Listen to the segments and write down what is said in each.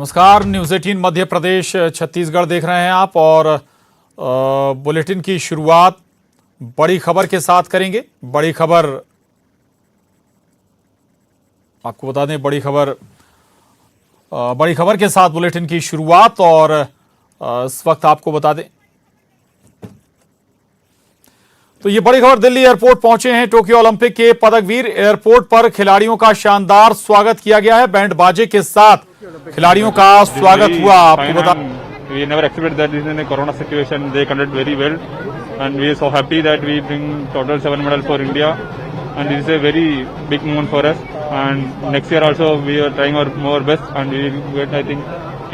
नमस्कार, न्यूज 18 मध्य प्रदेश छत्तीसगढ़ देख रहे हैं आप और बुलेटिन की शुरुआत बड़ी खबर के साथ करेंगे। बड़ी खबर आपको बता दें, बड़ी खबर के साथ बुलेटिन की शुरुआत और इस वक्त आपको बता दें तो ये बड़ी खबर दिल्ली एयरपोर्ट पहुंचे हैं टोक्यो ओलंपिक के पदकवीर। एयरपोर्ट पर खिलाड़ियों का शानदार स्वागत किया गया है। बैंड बाजे के साथ खिलाड़ियों का स्वागत हुआ। आपको बता We never expected that this is in a corona situation. They conduct very well, and we are so happy that we bring total 7 medals for India, and this is a very big moment for us. And next year also we are trying our more best, and we will get, I think,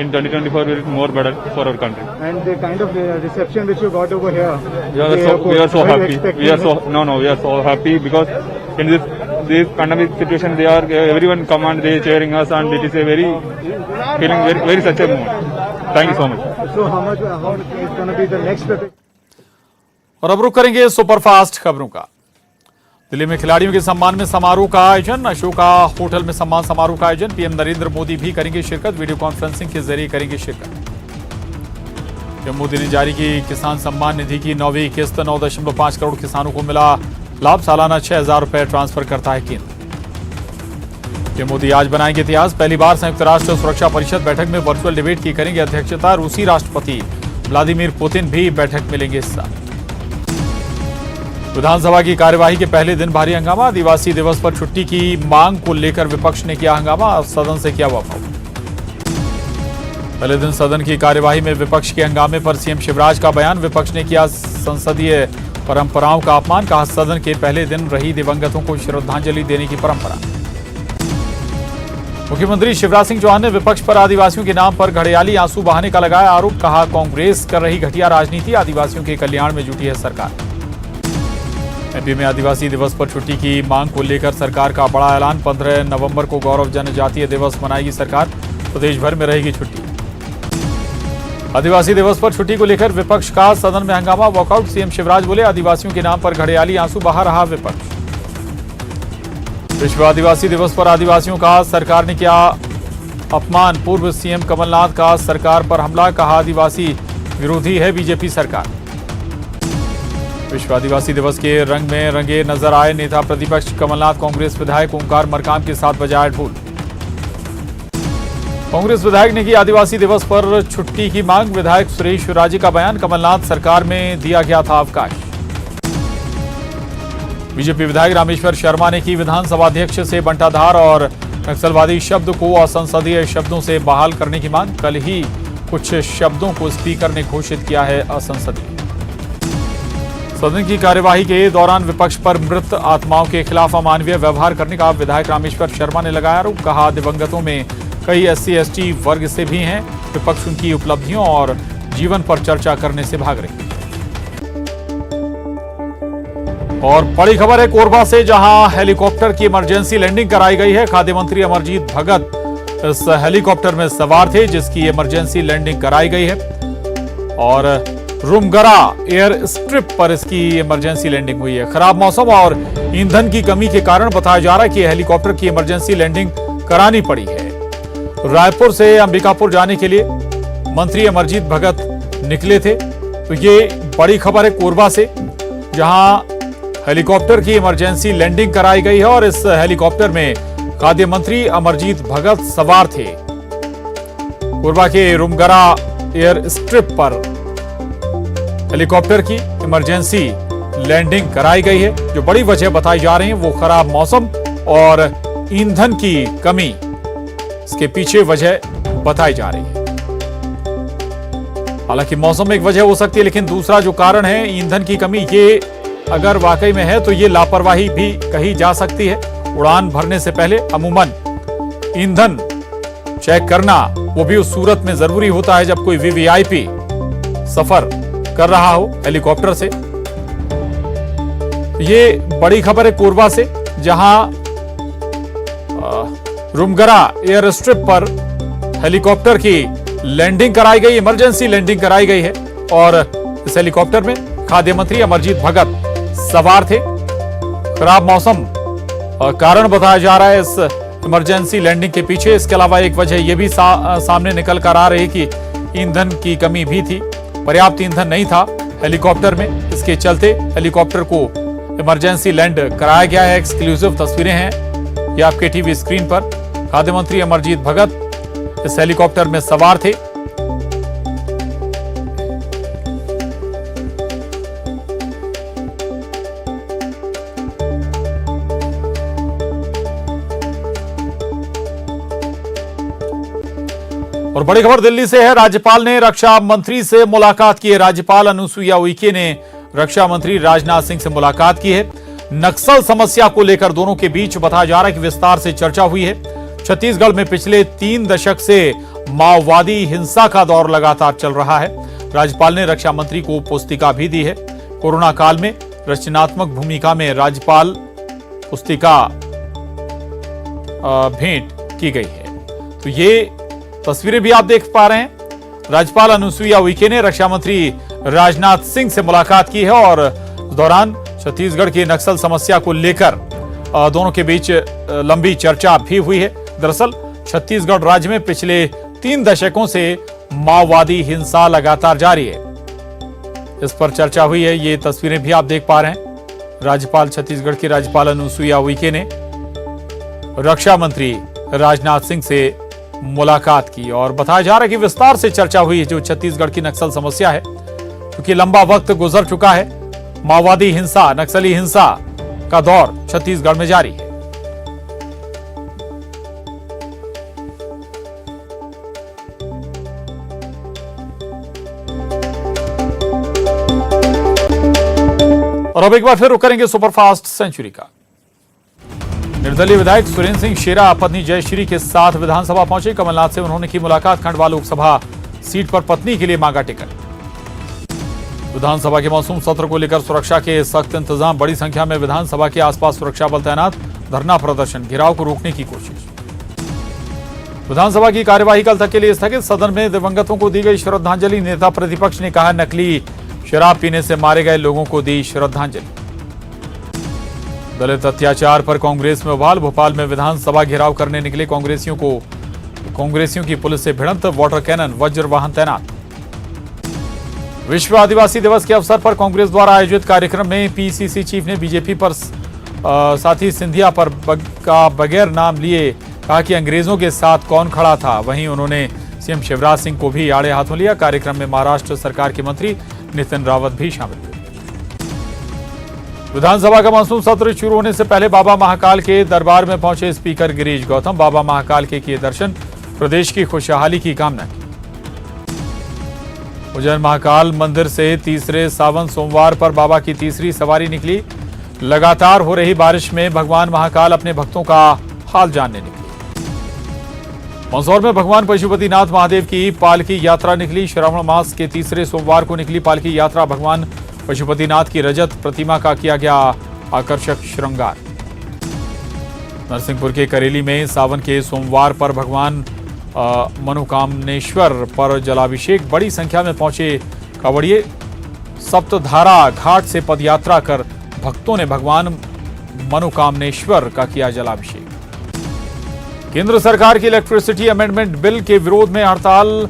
in 2024 we will get more medal for our country. And the kind of reception which you got over here, We are so happy. We are so happy because in this pandemic situation, everyone come and they cheering us, and it is a feeling very such a moment. Thank you so much. So how much is going to be the next step? और अब रुक करेंगे superfast खबरों का। दिल्ली में खिलाड़ियों के सम्मान में समारोह का आयोजन। अशोका होटल में सम्मान समारोह का आयोजन। पीएम नरेंद्र मोदी भी करेंगे शिरकत। वीडियो कॉन्फ्रेंसिंग के जरिए करेंगे शिरकत। पीएम मोदी ने जारी की किसान सम्मान निधि की 9वीं किस्त। 9.5 करोड़ किसानों को मिला लाभ। सालाना 6,000 रुपए ट्रांसफर करता है केंद्र। पीएम मोदी आज बनाएंगे इतिहास। पहली बार संयुक्त राष्ट्र सुरक्षा परिषद बैठक में वर्चुअल डिबेट की करेंगे अध्यक्षता। रूसी राष्ट्रपति व्लादिमीर पुतिन भी बैठक में लेंगे हिस्सा। विधानसभा की कार्यवाही के पहले दिन भारी हंगामा। आदिवासी दिवस पर छुट्टी की मांग को लेकर विपक्ष ने किया हंगामा। सदन से किया वाकआउट। पहले दिन सदन की कार्यवाही में विपक्ष के हंगामे पर सीएम शिवराज का बयान। विपक्ष ने किया संसदीय परंपराओं का अपमान। कहा सदन के पहले दिन रही दिवंगतों को श्रद्धांजलि देने की परंपरा। मुख्यमंत्री शिवराज सिंह चौहान ने विपक्ष पर आदिवासियों के नाम पर घड़ियाली आंसू बहाने का लगाया आरोप। कहा कांग्रेस कर रही घटिया राजनीति। आदिवासियों के कल्याण में जुटी है सरकार। एमपी में आदिवासी दिवस पर छुट्टी की मांग को लेकर सरकार का बड़ा ऐलान। 15 नवंबर को गौरव जनजातीय दिवस मनाएगी सरकार। प्रदेश भर में रहेगी छुट्टी। आदिवासी दिवस पर छुट्टी को लेकर विपक्ष का सदन में हंगामा। वॉकआउट। सीएम शिवराज बोले आदिवासियों के नाम पर घड़ियाली आंसू बहा रहा विपक्ष। विश्व आदिवासी दिवस पर आदिवासियों का सरकार ने किया अपमान। पूर्व सीएम कमलनाथ का सरकार पर हमला। कहा आदिवासी विरोधी है बीजेपी सरकार। विश्व आदिवासी दिवस के रंग में रंगे नजर आए नेता प्रतिपक्ष कमलनाथ। कांग्रेस विधायक ओंकार मरकाम के साथ बजाया ढोल। कांग्रेस विधायक ने की आदिवासी दिवस पर छुट्टी की मांग। विधायक सुरेश राजे का बयान। कमलनाथ सरकार में दिया गया था अवकाश। बीजेपी विधायक रामेश्वर शर्मा ने की विधानसभा अध्यक्ष से बंटाधार और नक्सलवादी शब्द को असंसदीय शब्दों से बहाल करने की मांग। कल ही कुछ शब्दों को स्पीकर ने घोषित किया है असंसदीय। सदन की कार्यवाही के दौरान विपक्ष पर मृत आत्माओं के खिलाफ अमानवीय व्यवहार करने का विधायक रामेश्वर शर्मा ने लगाया आरोप। कहा दिवंगतों में कई SC/ST वर्ग से भी हैं। विपक्ष उनकी उपलब्धियों और जीवन पर चर्चा करने से भाग रही। और बड़ी खबर है कोरबा से, जहां हेलीकॉप्टर की इमरजेंसी लैंडिंग कराई गई है। खाद्य मंत्री अमरजीत भगत इस हेलीकॉप्टर में सवार थे जिसकी इमरजेंसी लैंडिंग कराई गई है। और रुमगरा एयर स्ट्रिप पर इसकी इमरजेंसी लैंडिंग हुई है। खराब मौसम और ईंधन की कमी के कारण बताया जा रहा है कि हेलीकॉप्टर की इमरजेंसी लैंडिंग करानी पड़ी है। रायपुर से अंबिकापुर जाने के लिए मंत्री अमरजीत भगत निकले थे। तो ये बड़ी खबर है कोरबा से, जहां हेलीकॉप्टर की इमरजेंसी लैंडिंग कराई गई है और इस हेलीकॉप्टर में खाद्य मंत्री अमरजीत भगत सवार थे। कोरबा के रुमगरा एयर स्ट्रिप पर हेलीकॉप्टर की इमरजेंसी लैंडिंग कराई गई है। जो बड़ी वजह बताई जा रही है वो खराब मौसम और ईंधन की कमी, इसके पीछे वजह बताई जा रही है। हालांकि मौसम एक वजह हो सकती है, लेकिन दूसरा जो कारण है ईंधन की कमी, ये अगर वाकई में है तो ये लापरवाही भी कही जा सकती है। उड़ान भरने से पहले अमूमन ईंधन चेक करना, वो भी उस सूरत में जरूरी होता है जब कोई VVIP सफर कर रहा हो हेलीकॉप्टर से। ये बड़ी खबर है कोरबा से, जहां रुमगरा एयर स्ट्रिप पर हेलीकॉप्टर की लैंडिंग कराई गई, इमरजेंसी लैंडिंग कराई गई है। और इस हेलीकॉप्टर में खाद्य मंत्री अमरजीत भगत सवार थे। खराब मौसम कारण बताया जा रहा है इस इमरजेंसी लैंडिंग के पीछे। इसके अलावा एक वजह यह भी सामने निकल कर आ रही कि ईंधन की कमी भी थी, पर्याप्त ईंधन नहीं था हेलीकॉप्टर में। इसके चलते हेलीकॉप्टर को इमरजेंसी लैंड कराया गया है। एक्सक्लूसिव तस्वीरें हैं ये आपके टीवी स्क्रीन पर। खाद्य मंत्री अमरजीत भगत इस हेलीकॉप्टर में सवार थे। और बड़ी खबर दिल्ली से है। राज्यपाल ने रक्षा मंत्री से मुलाकात की है। राज्यपाल अनुसुईया उइके ने रक्षा मंत्री राजनाथ सिंह से मुलाकात की है। नक्सल समस्या को लेकर दोनों के बीच बताया जा रहा है कि विस्तार से चर्चा हुई है। छत्तीसगढ़ में पिछले 3 दशक से माओवादी हिंसा का दौर लगातार चल रहा है। राज्यपाल ने रक्षा मंत्री को पुस्तिका भी दी है। कोरोना काल में रचनात्मक भूमिका में राज्यपाल पुस्तिका भेंट की गई है। तो ये तस्वीरें भी आप देख पा रहे हैं। राज्यपाल अनुसुईया उइके ने रक्षा मंत्री राजनाथ सिंह से मुलाकात की है और इस दौरान छत्तीसगढ़ की नक्सल समस्या को लेकर दोनों के बीच लंबी चर्चा भी हुई है। दरअसल छत्तीसगढ़ राज्य में पिछले 3 दशकों से माओवादी हिंसा लगातार जारी है। इस पर चर्चा हुई है। ये तस्वीरें भी आप देख पा रहे हैं। राज्यपाल छत्तीसगढ़ की राज्यपाल अनुसुईया उइके ने रक्षा मंत्री राजनाथ सिंह से मुलाकात की और बताया जा रहा है कि विस्तार से चर्चा हुई है जो छत्तीसगढ़ की नक्सल समस्या है, क्योंकि लंबा वक्त गुजर चुका है। माओवादी हिंसा, नक्सली हिंसा का दौर छत्तीसगढ़ में जारी है। और अब एक बार फिर रुक करेंगे सुपरफास्ट सेंचुरी का। निर्दलीय विधायक सुरेंद्र सिंह शेरा पत्नी जयश्री के साथ विधानसभा पहुंचे। कमलनाथ से उन्होंने की मुलाकात। खंडवा लोकसभा सीट पर पत्नी के लिए मांगा टिकट। विधानसभा के मॉनसून सत्र को लेकर सुरक्षा के सख्त इंतजाम। बड़ी संख्या में विधानसभा के आसपास सुरक्षा बल तैनात। धरना प्रदर्शन, घेराव को रोकने की कोशिश। विधानसभा की कार्यवाही कल तक के लिए स्थगित। सदन में दिवंगतों को दी गई श्रद्धांजलि। नेता प्रतिपक्ष ने कहा नकली शराब पीने से मारे गए लोगों को दी श्रद्धांजलि। दलित अत्याचार पर कांग्रेस में उबाल। भोपाल में विधानसभा घेराव करने निकले कांग्रेसियों की पुलिस से भिड़ंत। वाटर कैनन, वज्र वाहन तैनात। विश्व आदिवासी दिवस के अवसर पर कांग्रेस द्वारा आयोजित कार्यक्रम में पीसीसी चीफ ने बीजेपी पर साथी सिंधिया पर बगैर नाम लिए कहा कि अंग्रेजों के साथ कौन खड़ा था। वहीं उन्होंने सीएम शिवराज सिंह को भी आड़े हाथों लिया। कार्यक्रम में महाराष्ट्र सरकार के मंत्री नितिन रावत भी शामिल हुए। विधानसभा का मानसून सत्र शुरू होने से पहले बाबा महाकाल के दरबार में पहुंचे स्पीकर गिरीश गौतम। बाबा महाकाल के किए दर्शन, प्रदेश की खुशहाली की कामना की। उज्जैन महाकाल मंदिर से तीसरे सावन सोमवार पर बाबा की तीसरी सवारी निकली। लगातार हो रही बारिश में भगवान महाकाल अपने भक्तों का हाल जानने निकले। मंदसौर में भगवान पशुपतिनाथ महादेव की पालकी यात्रा निकली। श्रावण मास के तीसरे सोमवार को निकली पालकी यात्रा। भगवान पशुपतिनाथ की रजत प्रतिमा का किया गया आकर्षक श्रृंगार। नरसिंहपुर के करेली में सावन के सोमवार पर भगवान मनोकामनेश्वर पर जलाभिषेक। बड़ी संख्या में पहुंचे कांवड़िए। सप्तधारा घाट से पदयात्रा कर भक्तों ने भगवान मनोकामनेश्वर का किया जलाभिषेक। केंद्र सरकार की इलेक्ट्रिसिटी अमेंडमेंट बिल के विरोध में हड़ताल।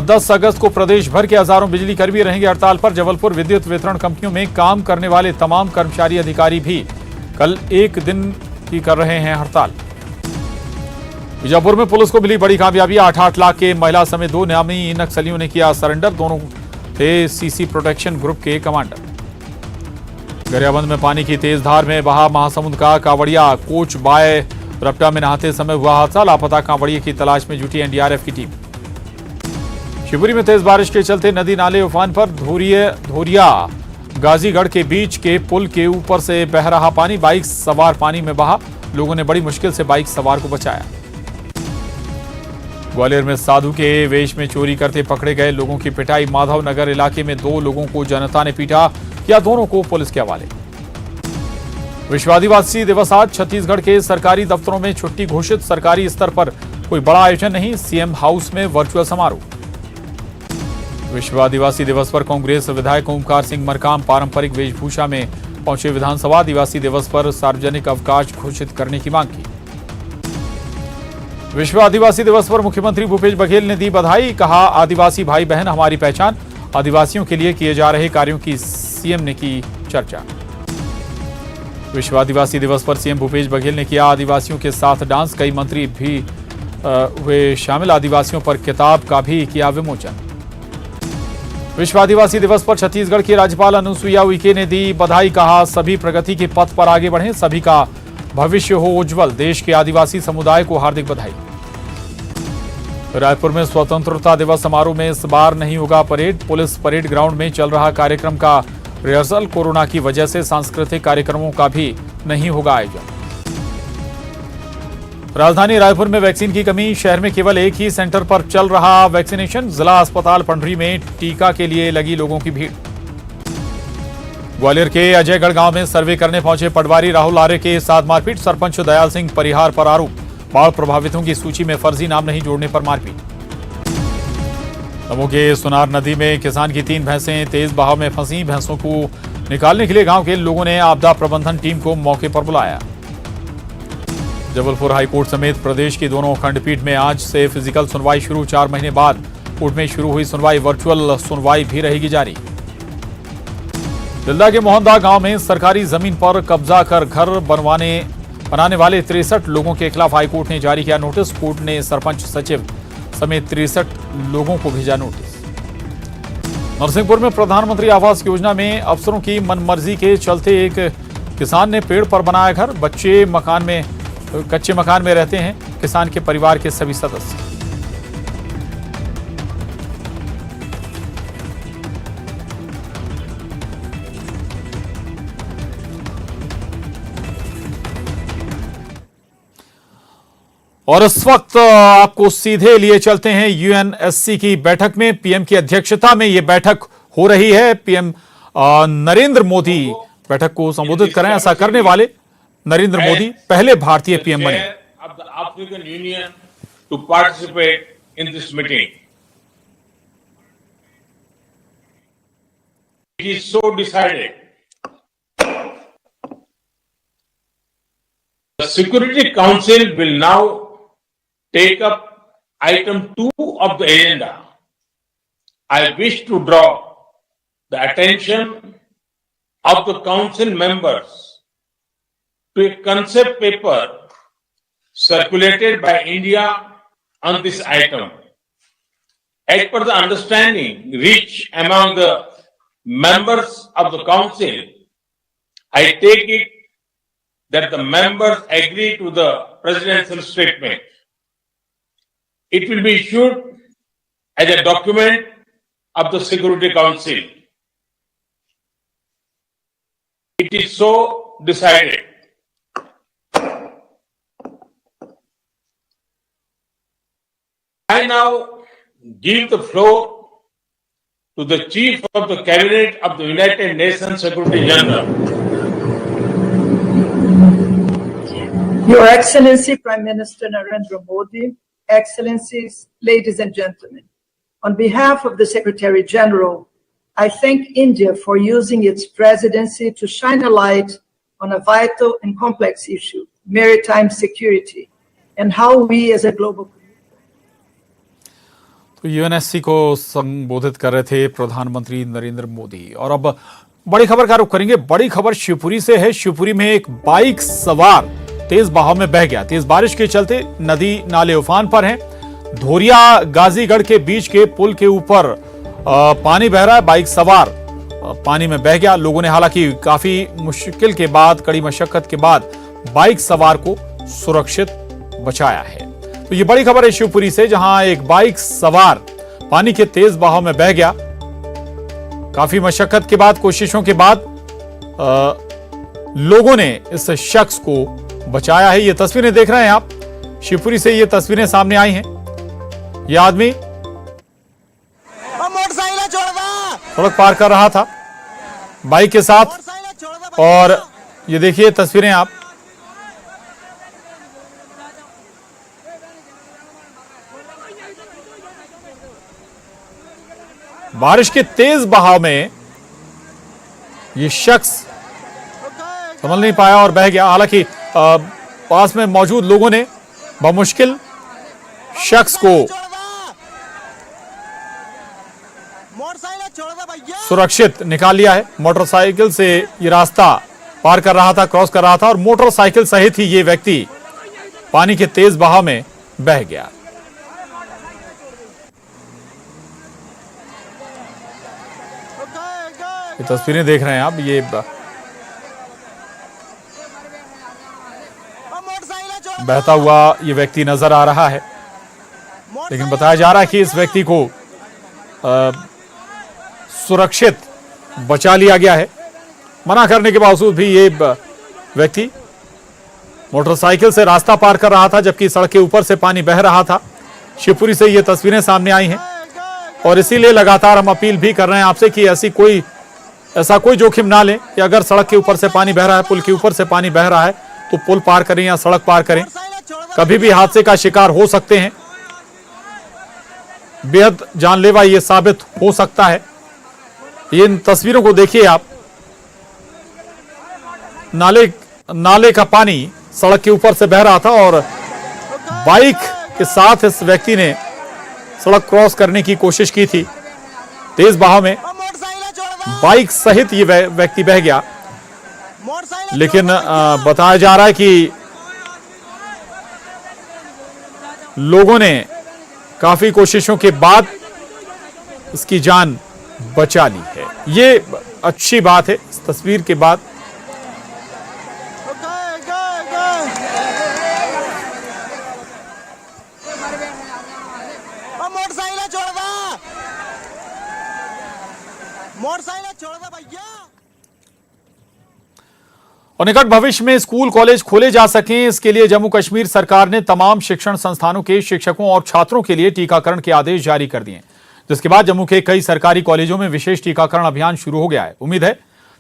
10 अगस्त को प्रदेश भर के हजारों बिजली कर्मी रहेंगे हड़ताल पर। जबलपुर विद्युत वितरण कंपनियों में काम करने वाले तमाम कर्मचारी अधिकारी भी कल एक दिन की कर रहे हैं हड़ताल। बीजापुर में पुलिस को मिली बड़ी कामयाबी। 8 लाख के महिला समेत 2 नामी नक्सलियों ने किया सरेंडर। दोनों थे सीसी प्रोटेक्शन ग्रुप के कमांडर। गरियाबंद में पानी की तेज धार में बहा महासमुंद का कांवड़िया। कोच बाय रपटा में नहाते समय हुआ हादसा। लापता कांवड़िए की तलाश में जुटी एनडीआरएफ की टीम। शिवपुरी में तेज बारिश के चलते नदी नाले उफान पर। धोरिया गाजीगढ़ के बीच के पुल के ऊपर से बह रहा पानी। बाइक सवार पानी में बहा। लोगों ने बड़ी मुश्किल से बाइक सवार को बचाया। ग्वालियर में साधु के वेश में चोरी करते पकड़े गए लोगों की पिटाई। माधव नगर इलाके में 2 लोगों को जनता ने पीटा, किया दोनों को पुलिस के हवाले। विश्व आदिवासी दिवस आज। छत्तीसगढ़ के सरकारी दफ्तरों में छुट्टी घोषित। सरकारी स्तर पर कोई बड़ा आयोजन नहीं। सीएम हाउस में वर्चुअल समारोह। विश्व आदिवासी दिवस पर कांग्रेस विधायक ओमकार सिंह मरकाम पारंपरिक वेशभूषा में पहुंचे विधानसभा। आदिवासी दिवस पर सार्वजनिक अवकाश घोषित करने की मांग की। विश्व आदिवासी दिवस पर मुख्यमंत्री भूपेश बघेल ने दी बधाई। कहा, आदिवासी भाई बहन हमारी पहचान। आदिवासियों के लिए किए जा रहे कार्यों की सीएम ने की चर्चा। विश्व आदिवासी दिवस पर सीएम भूपेश बघेल ने किया आदिवासियों के साथ डांस। कई मंत्री भी हुए शामिल। आदिवासियों पर किताब का भी किया विमोचन। विश्व आदिवासी दिवस पर छत्तीसगढ़ की राज्यपाल अनुसुईया उइके ने दी बधाई। कहा, सभी प्रगति के पथ पर आगे बढ़ें, सभी का भविष्य हो उज्जवल। देश के आदिवासी समुदाय को हार्दिक बधाई। रायपुर में स्वतंत्रता दिवस समारोह में इस बार नहीं होगा परेड। पुलिस परेड ग्राउंड में चल रहा कार्यक्रम का रिहर्सल। कोरोना की वजह से सांस्कृतिक कार्यक्रमों का भी नहीं होगा आयोजन। राजधानी रायपुर में वैक्सीन की कमी। शहर में केवल एक ही सेंटर पर चल रहा वैक्सीनेशन। जिला अस्पताल पंडरी में टीका के लिए लगी लोगों की भीड़। ग्वालियर के अजयगढ़ गांव में सर्वे करने पहुंचे पटवारी। राहुल आर्य के साथ मारपीट। सरपंच दयाल सिंह परिहार पर आरोप। बाढ़ प्रभावितों की सूची में फर्जी नाम नहीं जोड़ने पर मारपीट। दमोह के सुनार नदी में किसान की 3 भैंसें तेज बहाव में फंसी। भैंसों को निकालने के लिए गांव के लोगों ने आपदा प्रबंधन टीम को मौके पर बुलाया। जबलपुर हाईकोर्ट समेत प्रदेश की दोनों खंडपीठ में आज से फिजिकल सुनवाई शुरू। 4 महीने बाद कोर्ट में शुरू हुई सुनवाई। वर्चुअल सुनवाई भी रहेगी जारी। दिल्ला के मोहनदा गांव में सरकारी जमीन पर कब्जा कर घर बनाने वाले 63 लोगों के खिलाफ हाईकोर्ट ने जारी किया नोटिस। कोर्ट ने सरपंच सचिव समेत 63 लोगों को भेजा नोटिस। नरसिंहपुर में प्रधानमंत्री आवास योजना में अफसरों की मनमर्जी के चलते एक किसान ने पेड़ पर बनाया घर। कच्चे मकान में रहते हैं किसान के परिवार के सभी सदस्य। और इस वक्त आपको सीधे लिए चलते हैं यूएनएससी की बैठक में। पीएम की अध्यक्षता में यह बैठक हो रही है। पीएम नरेंद्र मोदी बैठक को संबोधित करें। ऐसा करने वाले नरेंद्र मोदी पहले भारतीय पीएम बने। African Union to participate in this meeting. It is so decided. The Security Council will now take up item 2 of the agenda. I wish to draw the attention of the council members to a concept paper circulated by India on this item. As per the understanding reached among the members of the council, I take it that the members agree to the presidential statement. It will be issued as a document of the Security Council. It is so decided. I now give the floor to the Chief of the Cabinet of the United Nations Secretary General. Your Excellency Prime Minister Narendra Modi, Excellencies, ladies and gentlemen, on behalf of the Secretary General, I thank India for using its presidency to shine a light on a vital and complex issue, maritime security, and how we as a global तो UNSC को संबोधित कर रहे थे प्रधानमंत्री नरेंद्र मोदी। और अब बड़ी खबर का रुख करेंगे। बड़ी खबर शिवपुरी से है। शिवपुरी में एक बाइक सवार तेज बहाव में बह गया। तेज बारिश के चलते नदी नाले उफान पर हैं। धोरिया गाजीगढ़ के बीच के पुल के ऊपर पानी बह रहा है। बाइक सवार पानी में बह गया। लोगों ने हालांकि काफी मुश्किल के बाद, कड़ी मशक्कत के बाद बाइक सवार को सुरक्षित बचाया है। तो ये बड़ी खबर है शिवपुरी से, जहां एक बाइक सवार पानी के तेज बहाव में बह गया। काफी मशक्कत के बाद, कोशिशों के बाद लोगों ने इस शख्स को बचाया है। ये तस्वीरें देख रहे हैं आप। शिवपुरी से ये तस्वीरें सामने आई हैं। ये आदमी सड़क पार कर रहा था बाइक के साथ। और ये देखिए तस्वीरें आप। बारिश के तेज बहाव में ये शख्स संभल नहीं पाया और बह गया। हालांकि पास में मौजूद लोगों ने बमुश्किल शख्स को सुरक्षित निकाल लिया है। मोटरसाइकिल से ये रास्ता पार कर रहा था, क्रॉस कर रहा था और मोटरसाइकिल सहित ही ये व्यक्ति पानी के तेज बहाव में बह गया। ये तस्वीरें देख रहे हैं आप, ये बहता हुआ ये व्यक्ति नजर आ रहा है, लेकिन बताया जा रहा है कि इस व्यक्ति को सुरक्षित बचा लिया गया है। मना करने के बावजूद भी ये व्यक्ति मोटरसाइकिल से रास्ता पार कर रहा था, जबकि सड़क के ऊपर से पानी बह रहा था। शिवपुरी से ये तस्वीरें सामने आई हैं और इसीलिए लगातार हम अपील भी कर रहे हैं आपसे कि ऐसा कोई जोखिम ना लें कि अगर सड़क के ऊपर से पानी बह रहा है, पुल के ऊपर से पानी बह रहा है, तो पुल पार करें या सड़क पार करें। कभी भी हादसे का शिकार हो सकते हैं, बेहद जानलेवा ये साबित हो सकता है। इन तस्वीरों को देखिए आप, नाले का पानी सड़क के ऊपर से बह रहा था और बाइक के साथ इस व्यक्ति ने सड़क क्रॉस करने की कोशिश की थी। तेज बहाव में बाइक सहित ये व्यक्ति बह गया, लेकिन बताया जा रहा है कि लोगों ने काफी कोशिशों के बाद इसकी जान बचा ली है। ये अच्छी बात है। इस तस्वीर के बाद और निकट भविष्य में स्कूल कॉलेज खोले जा सकें, इसके लिए जम्मू कश्मीर सरकार ने तमाम शिक्षण संस्थानों के शिक्षकों और छात्रों के लिए टीकाकरण के आदेश जारी कर दिए, जिसके बाद जम्मू के कई सरकारी कॉलेजों में विशेष टीकाकरण अभियान शुरू हो गया है। उम्मीद है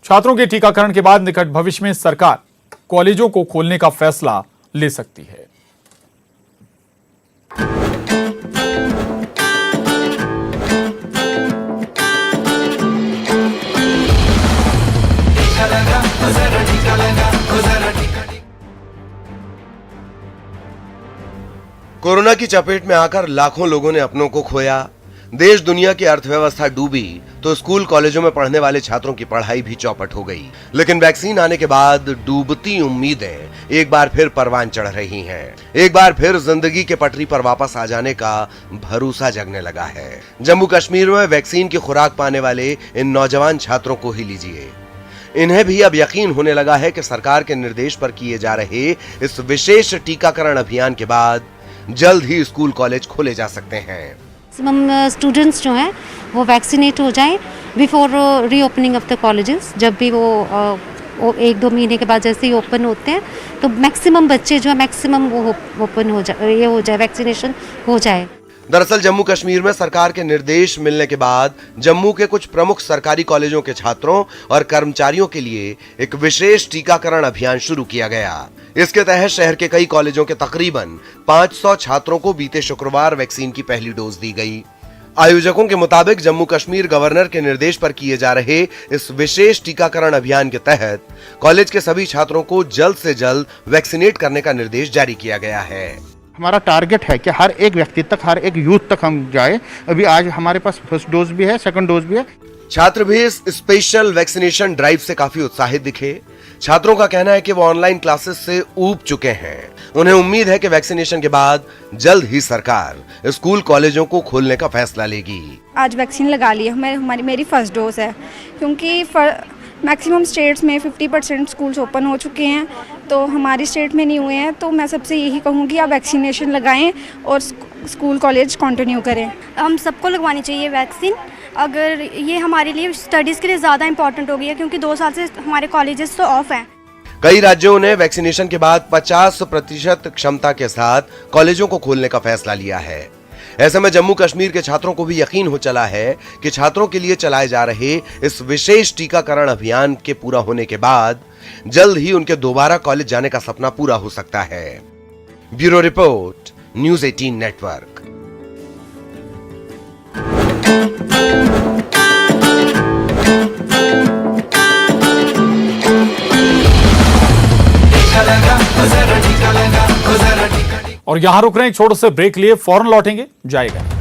छात्रों के टीकाकरण के बाद निकट भविष्य में सरकार कॉलेजों को खोलने का फैसला ले सकती है। कोरोना की चपेट में आकर लाखों लोगों ने अपनों को खोया, देश दुनिया की अर्थव्यवस्था डूबी, तो स्कूल कॉलेजों में पढ़ने वाले छात्रों की पढ़ाई भी चौपट हो गई। लेकिन वैक्सीन आने के बाद डूबती उम्मीदें एक बार फिर परवान चढ़ रही हैं। एक बार फिर जिंदगी के पटरी पर वापस आ जाने का भरोसा जगने लगा है। जम्मू कश्मीर में वैक्सीन की खुराक पाने वाले इन नौजवान छात्रों को ही लीजिए। इन्हें भी अब यकीन होने लगा है कि सरकार के निर्देश पर किए जा रहे इस विशेष टीकाकरण अभियान के बाद जल्द ही स्कूल कॉलेज खोले जा सकते हैं। मैक्सिमम स्टूडेंट्स जो हैं वो वैक्सीनेट हो जाएं before reopening of the colleges. जब भी वो 1-2 महीने के बाद जैसे ही ओपन होते हैं तो मैक्सिमम बच्चे जो है मैक्सिमम वो ओपन हो जाए, वैक्सीनेशन हो जाए। दरअसल जम्मू कश्मीर में सरकार के निर्देश मिलने के बाद जम्मू के कुछ प्रमुख सरकारी कॉलेजों के छात्रों और कर्मचारियों के लिए एक विशेष टीकाकरण अभियान शुरू किया गया। इसके तहत शहर के कई कॉलेजों के तकरीबन 500 छात्रों को बीते शुक्रवार वैक्सीन की पहली डोज दी गई। आयोजकों के मुताबिक जम्मू कश्मीर गवर्नर के निर्देश पर किए जा रहे इस विशेष टीकाकरण अभियान के तहत कॉलेज के सभी छात्रों को जल्द से जल्द वैक्सीनेट करने का निर्देश जारी किया गया है। हमारा टारगेट है कि हर एक व्यक्ति तक, हर एक यूथ तक हम जाए। अभी आज हमारे पास फर्स्ट डोज भी है, सेकंड डोज भी है। छात्र भी इस स्पेशल वैक्सीनेशन ड्राइव से काफी उत्साहित दिखे। छात्रों का कहना है कि वो ऑनलाइन क्लासेस से ऊब चुके हैं। उन्हें उम्मीद है कि वैक्सीनेशन के बाद जल्द ही सरकार स्कूल कॉलेजों को खोलने का फैसला लेगी। आज वैक्सीन लगा ली है, मेरी फर्स्ट डोज है, क्योंकि मैक्सिमम स्टेट्स में 50% स्कूल्स ओपन हो चुके हैं, तो हमारी स्टेट में नहीं हुए हैं। तो मैं सबसे यही कहूँगी आप वैक्सीनेशन लगाएं और स्कूल कॉलेज कंटिन्यू करें। हम सबको लगवानी चाहिए वैक्सीन। अगर ये हमारे लिए स्टडीज़ के लिए ज़्यादा इंपॉर्टेंट हो गई है, क्योंकि 2 साल से हमारे कॉलेजेस तो ऑफ हैं। कई राज्यों ने वैक्सीनेशन के बाद 50% क्षमता के साथ कॉलेजों को खोलने का फैसला लिया है। ऐसे में जम्मू कश्मीर के छात्रों को भी यकीन हो चला है कि छात्रों के लिए चलाए जा रहे इस विशेष टीकाकरण अभियान के पूरा होने के बाद जल्द ही उनके दोबारा कॉलेज जाने का सपना पूरा हो सकता है। Bureau report, news 18 network. और यहां रुक रहे हैं, एक छोटे से ब्रेक लिए फौरन लौटेंगे, जाएगा।